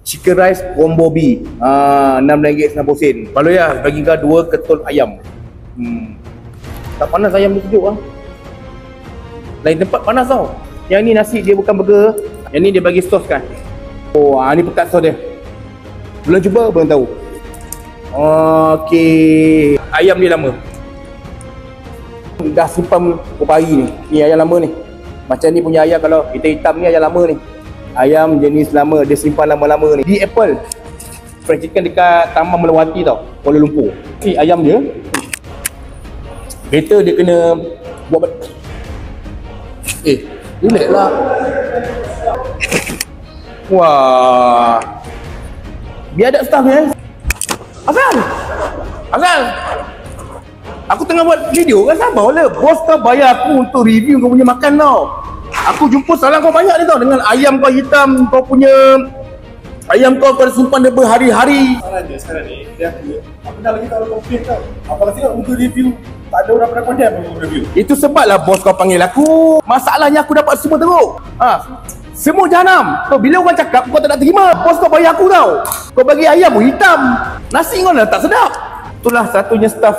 chicken rice combo B, RM6.90. Kalau ya, bagi kau 2 ketul ayam. Tak panas ayam dia sejuk lah. Lain tempat panas tau. Yang ni nasi dia bukan burger. Yang ni dia bagi sos kan. Oh, ni pekat sos dia. Belum cuba, belum tahu. Okey. Ayam dia lama. Dah simpan beberapa hari ni. Ni ayam lama ni. Macam ni punya ayam, kalau hitam-hitam ni ayam lama ni. Ayam jenis lama, dia simpan lama-lama ni. Di Apple fried chicken dekat Taman Melawati tau, Kuala Lumpur. Ni ayam dia. Better dia kena buat relax lah. Wah, biar ada staff ni. Azal, aku tengah buat video kan, sabarlah. Bos kau bayar aku untuk review kau punya makan tau. Aku jumpa salah kau banyak ni tau. Dengan ayam kau hitam, kau punya ayam kau pada simpan dia berhari-hari. Sekarang ni aku dah lagi tahu komplain tau. Apa tengok untuk review, tak ada orang pernah condemn untuk review. Itu sebablah bos kau panggil aku. Masalahnya aku dapat semua teruk. Semua jahanam. Kau bila orang cakap kau tak nak terima. Bos kau bayar aku tau. Kau bagi ayam pun hitam. Nasi kau dah tak sedap. Itulah satunya staff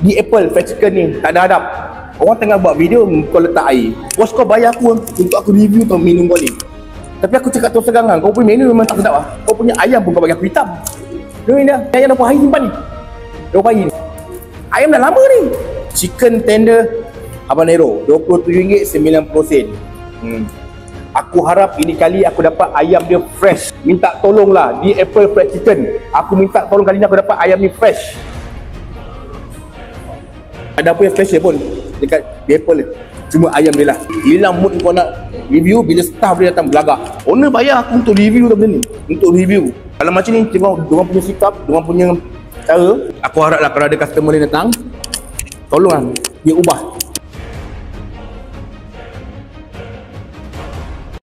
di Apple fried chicken ni, tak ada hadap. Orang tengah buat video, kau letak air. Bos kau bayar aku untuk aku review tau menu kau ni. Tapi aku cakap terus terang kan, kau punya menu memang tak sedap lah. Kau punya ayam pun kau bagi aku hitam. Dengar ni dah, ayam dah berapa hari simpan ni? Berapa hari ni? Ayam dah lama ni. Chicken tender habanero RM27.90. Aku harap ini kali aku dapat ayam dia fresh. Minta tolonglah di Apple fried chicken. Aku minta tolong kali ni aku dapat ayam ni fresh. Ada apa yang special pun dekat di Apple ni. Cuma ayam dia lah. Hilang mood kau nak review bila staff dia datang belagak. Owner bayar aku untuk review benda ni. Untuk review. Kalau macam ni, tengok diorang punya sikap, diorang punya cara. Aku haraplah kalau ada customer dia datang, tolonglah dia ubah.